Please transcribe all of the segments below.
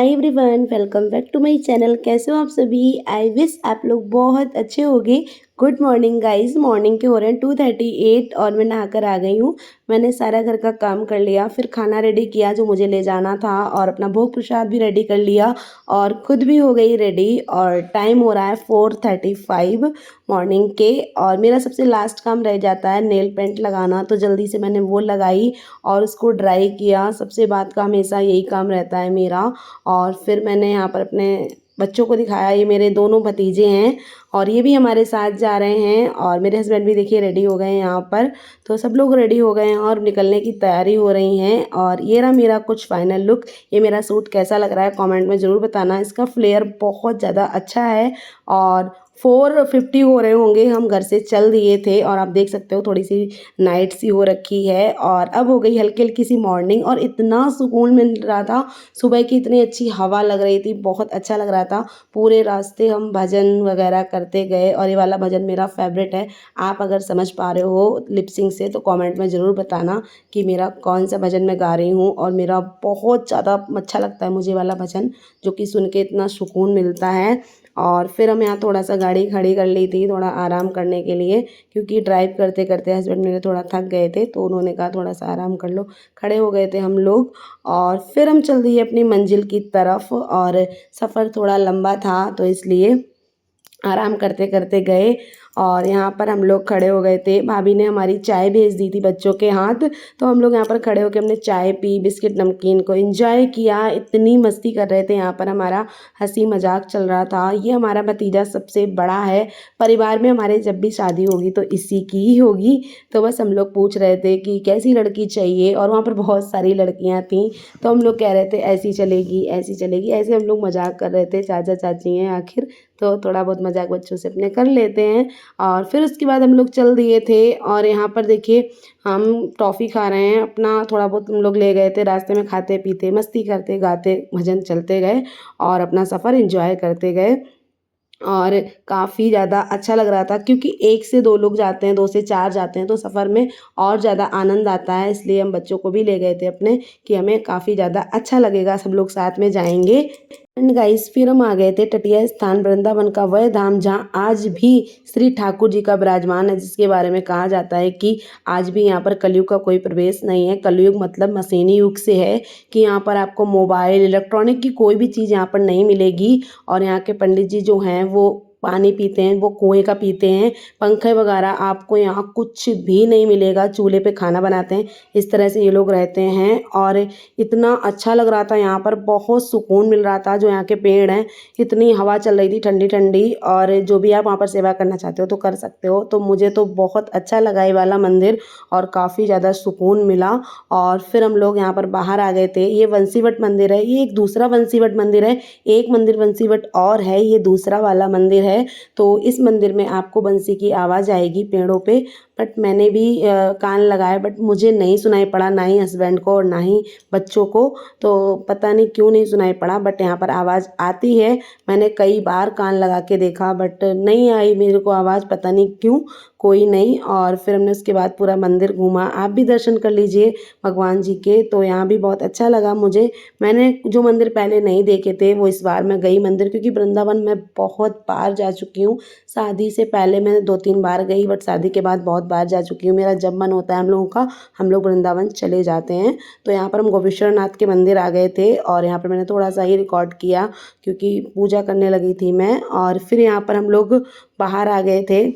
Hi everyone, welcome back to my channel. कैसे हो आप सभी? आई विश आप लोग बहुत अच्छे होंगे। Good morning guys. मॉर्निंग के हो रहे हैं 2:38 और मैं नहाकर आ गई हूँ। मैंने सारा घर का काम कर लिया, फिर खाना रेडी किया जो मुझे ले जाना था और अपना भोग प्रसाद भी रेडी कर लिया और खुद भी हो गई रेडी। और टाइम हो रहा है 4:35 मॉर्निंग के और मेरा सबसे लास्ट काम रह जाता है नेल पेंट लगाना, तो जल्दी से मैंने वो लगाई और उसको ड्राई किया। सबसे बाद का हमेशा यही काम रहता है मेरा। और फिर मैंने यहाँ पर अपने बच्चों को दिखाया, ये मेरे दोनों भतीजे हैं और ये भी हमारे साथ जा रहे हैं और मेरे हस्बैंड भी देखिए रेडी हो गए हैं यहाँ पर। तो सब लोग रेडी हो गए हैं और निकलने की तैयारी हो रही हैं। और ये रहा मेरा कुछ फाइनल लुक। ये मेरा सूट कैसा लग रहा है कमेंट में ज़रूर बताना। इसका फ्लेयर बहुत ज़्यादा अच्छा है और 4:50 हो रहे होंगे, हम घर से चल दिए थे और आप देख सकते हो थोड़ी सी नाइट सी हो रखी है और अब हो गई हल्की हल्की सी मॉर्निंग और इतना सुकून मिल रहा था। सुबह की इतनी अच्छी हवा लग रही थी, बहुत अच्छा लग रहा था। पूरे रास्ते हम भजन वगैरह करते गए और ये वाला भजन मेरा फेवरेट है। आप अगर समझ पा रहे हो लिपसिंग से तो कमेंट में ज़रूर बताना कि मेरा कौन सा भजन मैं गा रही हूँ। और मेरा बहुत ज़्यादा अच्छा लगता है मुझे वाला भजन, जो कि सुन के इतना सुकून मिलता है। और फिर हम यहाँ थोड़ा सा गाड़ी खड़ी कर ली थी थोड़ा आराम करने के लिए, क्योंकि ड्राइव करते करते हस्बैंड मेरे थोड़ा थक गए थे तो उन्होंने कहा थोड़ा सा आराम कर लो। खड़े हो गए थे हम लोग और फिर हम चल दिए अपनी मंजिल की तरफ। और सफ़र थोड़ा लंबा था तो इसलिए आराम करते करते गए। और यहाँ पर हम लोग खड़े हो गए थे, भाभी ने हमारी चाय भेज दी थी बच्चों के हाथ, तो हम लोग यहाँ पर खड़े होकर हमने चाय पी, बिस्किट नमकीन को एंजॉय किया। इतनी मस्ती कर रहे थे, यहाँ पर हमारा हंसी मजाक चल रहा था। ये हमारा भतीजा सबसे बड़ा है परिवार में, हमारे जब भी शादी होगी तो इसी की ही होगी। तो बस हम लोग पूछ रहे थे कि कैसी लड़की चाहिए और वहाँ पर बहुत सारी लड़कियाँ थीं, तो हम लोग कह रहे थे ऐसी चलेगी ऐसी चलेगी, ऐसे हम लोग मजाक कर रहे थे। चाचा चाची हैं आखिर, तो थोड़ा बहुत मजाक बच्चों से अपने कर लेते हैं। और फिर उसके बाद हम लोग चल दिए थे और यहाँ पर देखिए हम टॉफ़ी खा रहे हैं अपना, थोड़ा बहुत हम लोग ले गए थे रास्ते में, खाते पीते मस्ती करते गाते भजन चलते गए और अपना सफ़र एंजॉय करते गए। और काफ़ी ज़्यादा अच्छा लग रहा था, क्योंकि 1 से 2 लोग जाते हैं, 2 से 4 जाते हैं तो सफ़र में और ज़्यादा आनंद आता है। इसलिए हम बच्चों को भी ले गए थे अपने, कि हमें काफ़ी ज़्यादा अच्छा लगेगा सब लोग साथ में जाएंगे। एंड गाइस फिर हम आ गए थे तटीय स्थान वृंदावन का वह धाम जहाँ आज भी श्री ठाकुर जी का विराजमान है, जिसके बारे में कहा जाता है कि आज भी यहाँ पर कलयुग का कोई प्रवेश नहीं है। कलयुग मतलब मशीनी युग से है कि यहाँ पर आपको मोबाइल इलेक्ट्रॉनिक की कोई भी चीज़ यहाँ पर नहीं मिलेगी। और यहाँ के पंडित जी जो हैं वो पानी पीते हैं, वो कुएं का पीते हैं। पंखे वगैरह आपको यहाँ कुछ भी नहीं मिलेगा, चूल्हे पे खाना बनाते हैं, इस तरह से ये लोग रहते हैं। और इतना अच्छा लग रहा था, यहाँ पर बहुत सुकून मिल रहा था। जो यहाँ के पेड़ हैं, इतनी हवा चल रही थी ठंडी ठंडी, और जो भी आप वहाँ पर सेवा करना चाहते हो तो कर सकते हो। तो मुझे तो बहुत अच्छा लगा ये वाला मंदिर और काफ़ी ज़्यादा सुकून मिला। और फिर हम लोग यहाँ पर बाहर आ गए थे। ये वंशीवट मंदिर है, ये एक दूसरा वंशीवट मंदिर है। एक मंदिर वंशीवट और है, ये दूसरा वाला मंदिर है। तो इस मंदिर में आपको बंसी की आवाज़ आएगी पेड़ों पे, बट मैंने भी कान लगाए बट मुझे नहीं सुनाई पड़ा, ना ही हस्बैंड को और ना ही बच्चों को। तो पता नहीं क्यों नहीं सुनाई पड़ा, बट यहाँ पर आवाज़ आती है। मैंने कई बार कान लगा के देखा बट नहीं आई मेरे को आवाज़, पता नहीं क्यों, कोई नहीं। और फिर हमने उसके बाद पूरा मंदिर घूमा। आप भी दर्शन कर लीजिए भगवान जी के, तो यहाँ भी बहुत अच्छा लगा मुझे। मैंने जो मंदिर पहले नहीं देखे थे वो इस बार मैं गई मंदिर, क्योंकि वृंदावन में बहुत बार जा चुकी हूँ। शादी से पहले मैं 2-3 बार गई, बट शादी के बाद बहुत बार जा चुकी हूँ। मेरा जब मन होता है हम लोगों का, हम लोग वृंदावन चले जाते हैं। तो यहाँ पर हम गोपेश्वर नाथ के मंदिर आ गए थे और यहाँ पर मैंने थोड़ा सा ही रिकॉर्ड किया क्योंकि पूजा करने लगी थी मैं। और फिर यहाँ पर हम लोग बाहर आ गए थे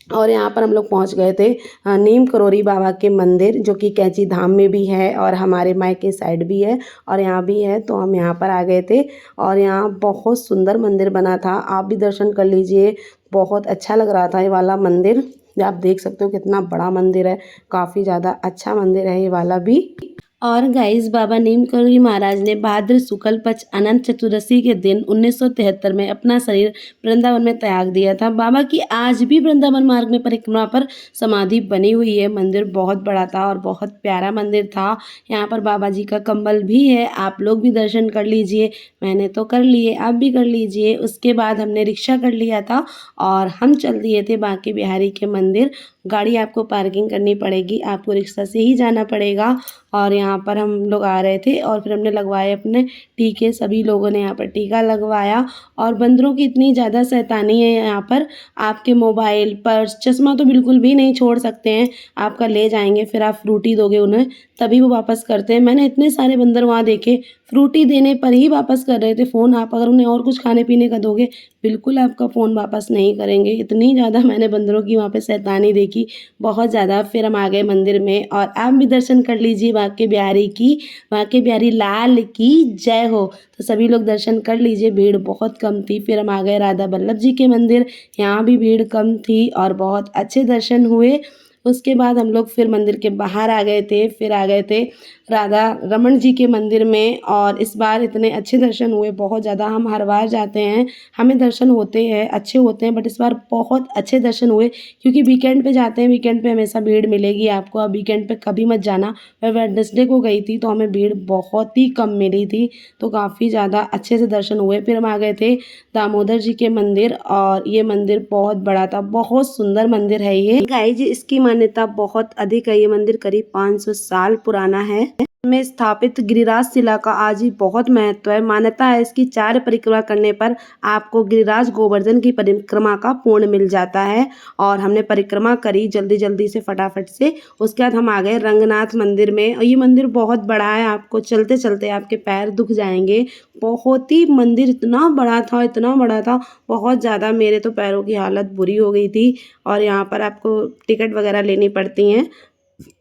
और यहाँ पर हम लोग पहुँच गए थे नीम करोरी बाबा के मंदिर, जो कि कैंची धाम में भी है और हमारे मायके साइड भी है और यहाँ भी है। तो हम यहाँ पर आ गए थे और यहाँ बहुत सुंदर मंदिर बना था, आप भी दर्शन कर लीजिए। बहुत अच्छा लग रहा था ये वाला मंदिर, आप देख सकते हो कितना बड़ा मंदिर है, काफ़ी ज़्यादा अच्छा मंदिर है ये वाला भी। और गाइस बाबा नीम करोली महाराज ने भाद्र शुक्ल पक्ष अनंत चतुर्दशी के दिन 1973 में अपना शरीर वृंदावन में त्याग दिया था। बाबा की आज भी वृंदावन मार्ग में परिक्रमा पर समाधि बनी हुई है। मंदिर बहुत बड़ा था और बहुत प्यारा मंदिर था। यहाँ पर बाबा जी का कंबल भी है, आप लोग भी दर्शन कर लीजिए। मैंने तो कर लिए, आप भी कर लीजिए। उसके बाद हमने रिक्शा कर लिया था और हम चल दिए थे बांके बिहारी के मंदिर, गाड़ी आपको पार्किंग करनी पड़ेगी, आपको रिक्शा से ही जाना पड़ेगा। और यहाँ पर हम लोग आ रहे थे और फिर हमने लगवाए अपने टीके, सभी लोगों ने यहाँ पर टीका लगवाया। और बंदरों की इतनी ज़्यादा शैतानी है यहाँ पर, आपके मोबाइल, पर्स, चश्मा तो बिल्कुल भी नहीं छोड़ सकते हैं। आपका ले जाएंगे, फिर आप फ्रूटी दोगे उन्हें, तभी वो वापस करते हैं। मैंने इतने सारे बंदर वहाँ देखे, फ्रूटी देने पर ही वापस कर रहे थे फ़ोन। आप अगर उन्हें और कुछ खाने पीने का दोगे, बिल्कुल आपका फ़ोन वापस नहीं करेंगे। इतनी ज़्यादा मैंने बंदरों की वहाँ पे शैतानी देखी, बहुत ज़्यादा। फिर हम आ गए मंदिर में और आप भी दर्शन कर लीजिए बांके बिहारी की, बांके बिहारी लाल की जय हो। तो सभी लोग दर्शन कर लीजिए, भीड़ बहुत कम थी। फिर हम आ गए राधा वल्लभ जी के मंदिर, यहाँ भी भीड़ कम थी और बहुत अच्छे दर्शन हुए। उसके बाद हम लोग फिर मंदिर के बाहर आ गए थे, फिर आ गए थे राधा रमन जी के मंदिर में। और इस बार इतने अच्छे दर्शन हुए, बहुत ज़्यादा। हम हर बार जाते हैं, हमें दर्शन होते हैं, अच्छे होते हैं, बट इस बार बहुत अच्छे दर्शन हुए क्योंकि वीकेंड पे जाते हैं। वीकेंड पे हमेशा भीड़ मिलेगी आपको, अब वीकेंड पे कभी मत जाना। मैं वेडनेसडे को गई थी तो हमें भीड़ बहुत ही कम मिली थी, तो काफ़ी ज़्यादा अच्छे से दर्शन हुए। फिर हम आ गए थे दामोदर जी के मंदिर और ये मंदिर बहुत बड़ा था, बहुत सुंदर मंदिर है ये गाइज। इसकी मान्यता बहुत अधिक है, ये मंदिर करीब 500 साल पुराना है। में स्थापित गिरिराज शिला का आज भी बहुत महत्व है। मान्यता है इसकी 4 परिक्रमा करने पर आपको गिरिराज गोवर्धन की परिक्रमा का पुण्य मिल जाता है। और हमने परिक्रमा करी जल्दी जल्दी से, फटाफट से। उसके बाद हम आ गए रंगनाथ मंदिर में और ये मंदिर बहुत बड़ा है, आपको चलते चलते आपके पैर दुख जाएंगे। बहुत ही मंदिर इतना बड़ा था, इतना बड़ा था, बहुत ज़्यादा। मेरे तो पैरों की हालत बुरी हो गई थी। और यहाँ पर आपको टिकट वगैरह लेनी पड़ती हैं,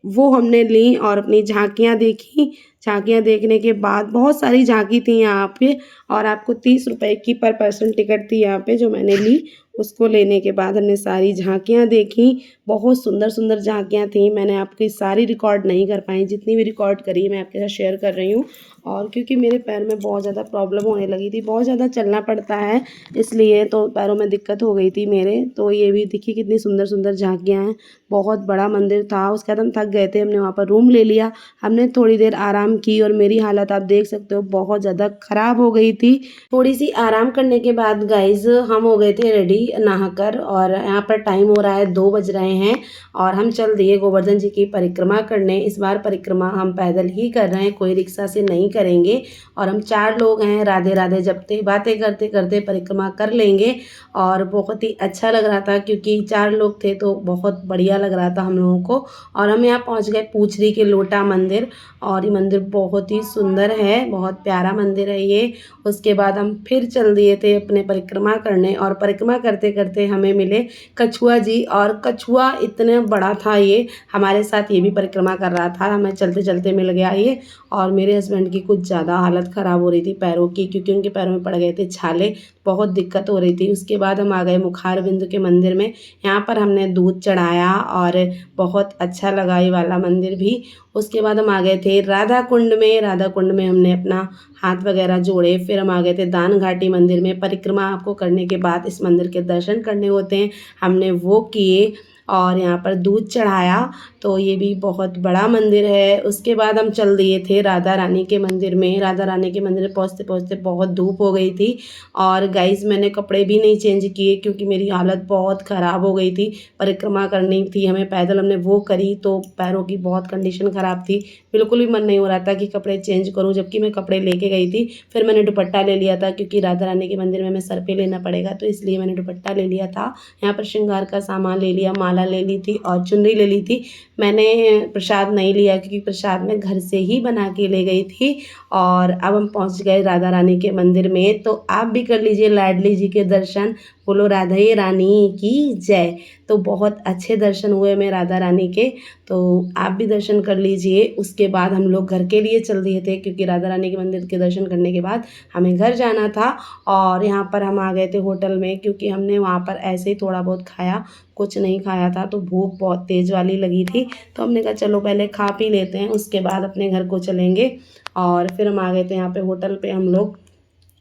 वो हमने ली और अपनी झांकियाँ देखी। झांकियाँ देखने के बाद बहुत सारी झांकी थी यहाँ पे और आपको 30 रुपए की पर पर्सन टिकट थी यहाँ पे, जो मैंने ली। उसको लेने के बाद हमने सारी झांकियाँ देखी, बहुत सुंदर सुंदर झांकियाँ थी। मैंने आपकी सारी रिकॉर्ड नहीं कर पाई, जितनी भी रिकॉर्ड करी मैं आपके साथ शेयर कर रही हूँ। और क्योंकि मेरे पैर में बहुत ज़्यादा प्रॉब्लम होने लगी थी, बहुत ज़्यादा चलना पड़ता है, इसलिए तो पैरों में दिक्कत हो गई थी मेरे। तो ये भी देखिए कितनी सुंदर सुंदर झांकियाँ हैं, बहुत बड़ा मंदिर था। उसके बाद हम थक गए थे, हमने वहाँ पर रूम ले लिया, हमने थोड़ी देर आराम की और मेरी हालत आप देख सकते हो बहुत ज़्यादा ख़राब हो गई थी। थोड़ी सी आराम करने के बाद गाइज हम हो गए थे रेडी नहाकर और यहाँ पर टाइम हो रहा है 2 बज रहे हैं और हम चल दिए गोवर्धन जी की परिक्रमा करने। इस बार परिक्रमा हम पैदल ही कर रहे हैं, कोई रिक्शा से नहीं करेंगे। और हम 4 लोग हैं, राधे राधे जपते बातें करते करते परिक्रमा कर लेंगे। और बहुत ही अच्छा लग रहा था क्योंकि 4 लोग थे तो बहुत बढ़िया लग रहा था हम लोगों को। और हम यहाँ पहुँच गए पूछरी के लोटा मंदिर और ये मंदिर बहुत ही सुंदर है, बहुत प्यारा मंदिर है ये। उसके बाद हम फिर चल दिए थे अपने परिक्रमा करने और परिक्रमा करते करते हमें मिले कछुआ जी। और कछुआ इतना बड़ा था, ये हमारे साथ ये भी परिक्रमा कर रहा था, हमें चलते चलते मिल गया ये। और मेरे हस्बैंड की कुछ ज़्यादा हालत ख़राब हो रही थी पैरों की, क्योंकि उनके पैरों में पड़ गए थे छाले, बहुत दिक्कत हो रही थी। उसके बाद हम आ गए मुखार बिंदु के मंदिर में, यहाँ पर हमने दूध चढ़ाया और बहुत अच्छा लगा ये वाला मंदिर भी। उसके बाद हम आ गए थे राधा कुंड में, राधा कुंड में हमने अपना हाथ वगैरह जोड़े। फिर हम आ गए थे दान घाटी मंदिर में। परिक्रमा आपको करने के बाद इस मंदिर के दर्शन करने होते हैं, हमने वो किए और यहाँ पर दूध चढ़ाया। तो ये भी बहुत बड़ा मंदिर है। उसके बाद हम चल दिए थे राधा रानी के मंदिर में। राधा रानी के मंदिर पहुँचते पहुँचते बहुत धूप हो गई थी और गाइस मैंने कपड़े भी नहीं चेंज किए क्योंकि मेरी हालत बहुत ख़राब हो गई थी। परिक्रमा करनी थी हमें पैदल, हमने वो करी तो पैरों की बहुत कंडीशन ख़राब थी, बिल्कुल भी मन नहीं हो रहा था कि कपड़े चेंज करूं, जबकि मैं कपड़े लेके गई थी। फिर मैंने दुपट्टा ले लिया था क्योंकि राधा रानी के मंदिर में हमें सर पे लेना पड़ेगा, तो इसलिए मैंने दुपट्टा ले लिया था। यहाँ पर श्रृंगार का सामान ले लिया, माला ले ली थी और चुनरी ले ली थी। मैंने प्रसाद नहीं लिया क्योंकि प्रसाद मैं घर से ही बना के ले गई थी। और अब हम पहुँच गए राधा रानी के मंदिर में, तो आप भी कर लीजिए लाडली जी के दर्शन। बोलो राधे रानी की जय। तो बहुत अच्छे दर्शन हुए मैं राधा रानी के, तो आप भी दर्शन कर लीजिए। उसके बाद हम लोग घर के लिए चल दिए थे क्योंकि राधा रानी के मंदिर के दर्शन करने के बाद हमें घर जाना था। और यहाँ पर हम आ गए थे होटल में क्योंकि हमने वहाँ पर ऐसे ही थोड़ा बहुत खाया, कुछ नहीं खाया था, तो भूख बहुत तेज़ वाली लगी थी। तो हमने कहा चलो पहले खा पी लेते हैं, उसके बाद अपने घर को चलेंगे। और फिर हम आ गए थे यहाँ पे होटल पे हम लोग।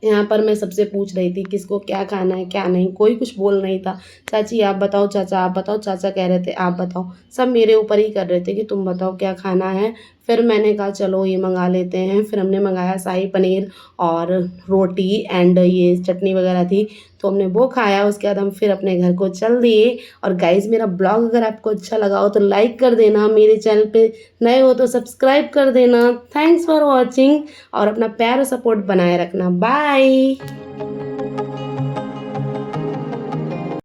यहाँ पर मैं सबसे पूछ रही थी किसको क्या खाना है क्या नहीं, कोई कुछ बोल नहीं था। चाची आप बताओ, चाचा आप बताओ, चाचा कह रहे थे आप बताओ, सब मेरे ऊपर ही कर रहे थे कि तुम बताओ क्या खाना है। फिर मैंने कहा चलो ये मंगा लेते हैं। फिर हमने मंगाया शाही पनीर और रोटी एंड ये चटनी वगैरह थी, तो हमने वो खाया। उसके बाद हम फिर अपने घर को चल दिए। और गाइज़ मेरा ब्लॉग अगर आपको अच्छा लगा हो तो लाइक कर देना, मेरे चैनल पे नए हो तो सब्सक्राइब कर देना। थैंक्स फॉर वॉचिंग और अपना प्यार और सपोर्ट बनाए रखना। बाय।